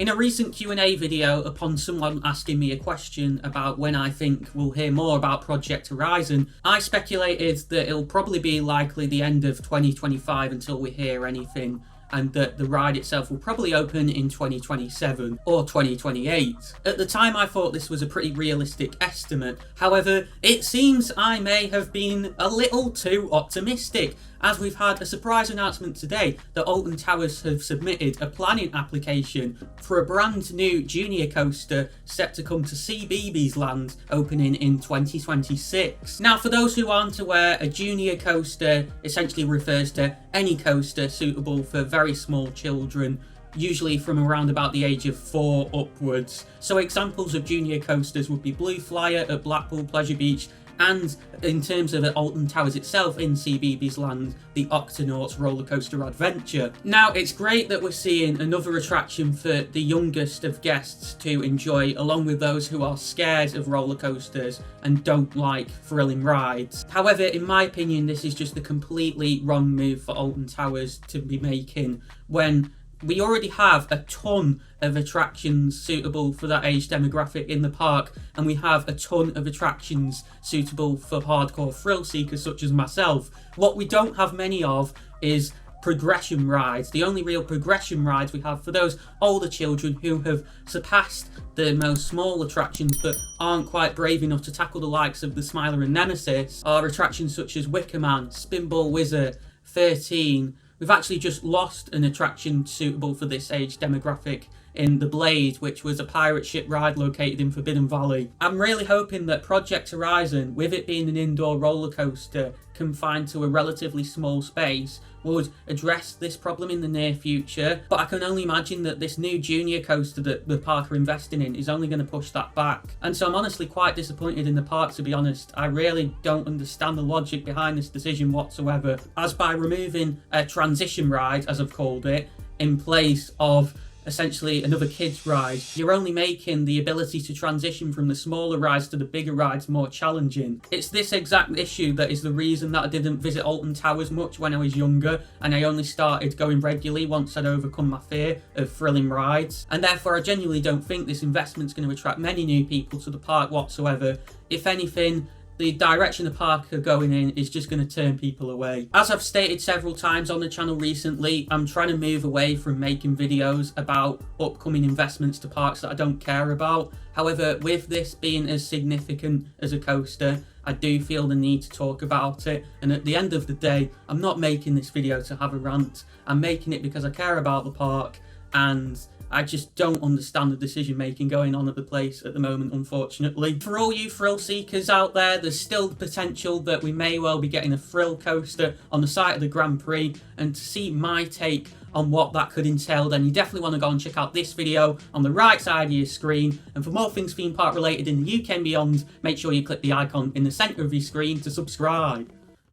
In a recent Q&A video, upon someone asking me a question about when I think we'll hear more about Project Horizon, I speculated that it'll probably be likely the end of 2025 until we hear anything, and that the ride itself will probably open in 2027 or 2028. At the time I thought this was a pretty realistic estimate, however it seems I may have been a little too optimistic, as we've had a surprise announcement today that Alton Towers have submitted a planning application for a brand new junior coaster set to come to CBeebies Land, opening in 2026. Now, for those who aren't aware, a junior coaster essentially refers to any coaster suitable for very small children, usually from around about the age of 4 upwards. So examples of junior coasters would be Blue Flyer at Blackpool Pleasure Beach, and in terms of Alton Towers itself in CBeebies Land, the Octonauts roller coaster adventure. Now, it's great that we're seeing another attraction for the youngest of guests to enjoy, along with those who are scared of roller coasters and don't like thrilling rides. However, in my opinion, this is just a completely wrong move for Alton Towers to be making when we already have a ton of attractions suitable for that age demographic in the park, and we have a ton of attractions suitable for hardcore thrill seekers such as myself. What we don't have many of is progression rides. The only real progression rides we have for those older children who have surpassed the most small attractions but aren't quite brave enough to tackle the likes of the Smiler and Nemesis are attractions such as Wicker Man, Spinball Wizard, 13. We've actually just lost an attraction suitable for this age demographic in The Blade, which was a pirate ship ride located in Forbidden Valley. I'm really hoping that Project Horizon, with it being an indoor roller coaster confined to a relatively small space, would address this problem in the near future, but I can only imagine that this new junior coaster that the park are investing in is only going to push that back. And so I'm honestly quite disappointed in the park, to be honest. I really don't understand the logic behind this decision whatsoever, as by removing a transition ride, as I've called it, in place of essentially another kids ride, you're only making the ability to transition from the smaller rides to the bigger rides more challenging. It's this exact issue that is the reason that I didn't visit Alton Towers much when I was younger, and I only started going regularly once I'd overcome my fear of thrilling rides. And therefore I genuinely don't think this investment's going to attract many new people to the park whatsoever. If anything, the direction the park are going in is just going to turn people away. As I've stated several times on the channel recently, I'm trying to move away from making videos about upcoming investments to parks that I don't care about. However, with this being as significant as a coaster, I do feel the need to talk about it. And at the end of the day, I'm not making this video to have a rant. I'm making it because I care about the park, and I just don't understand the decision making going on at the place at the moment, unfortunately. For all you thrill seekers out there, there's still the potential that we may well be getting a thrill coaster on the site of the Grand Prix, and to see my take on what that could entail, then you definitely want to go and check out this video on the right side of your screen. And for more things theme park related in the UK and beyond, make sure you click the icon in the centre of your screen to subscribe.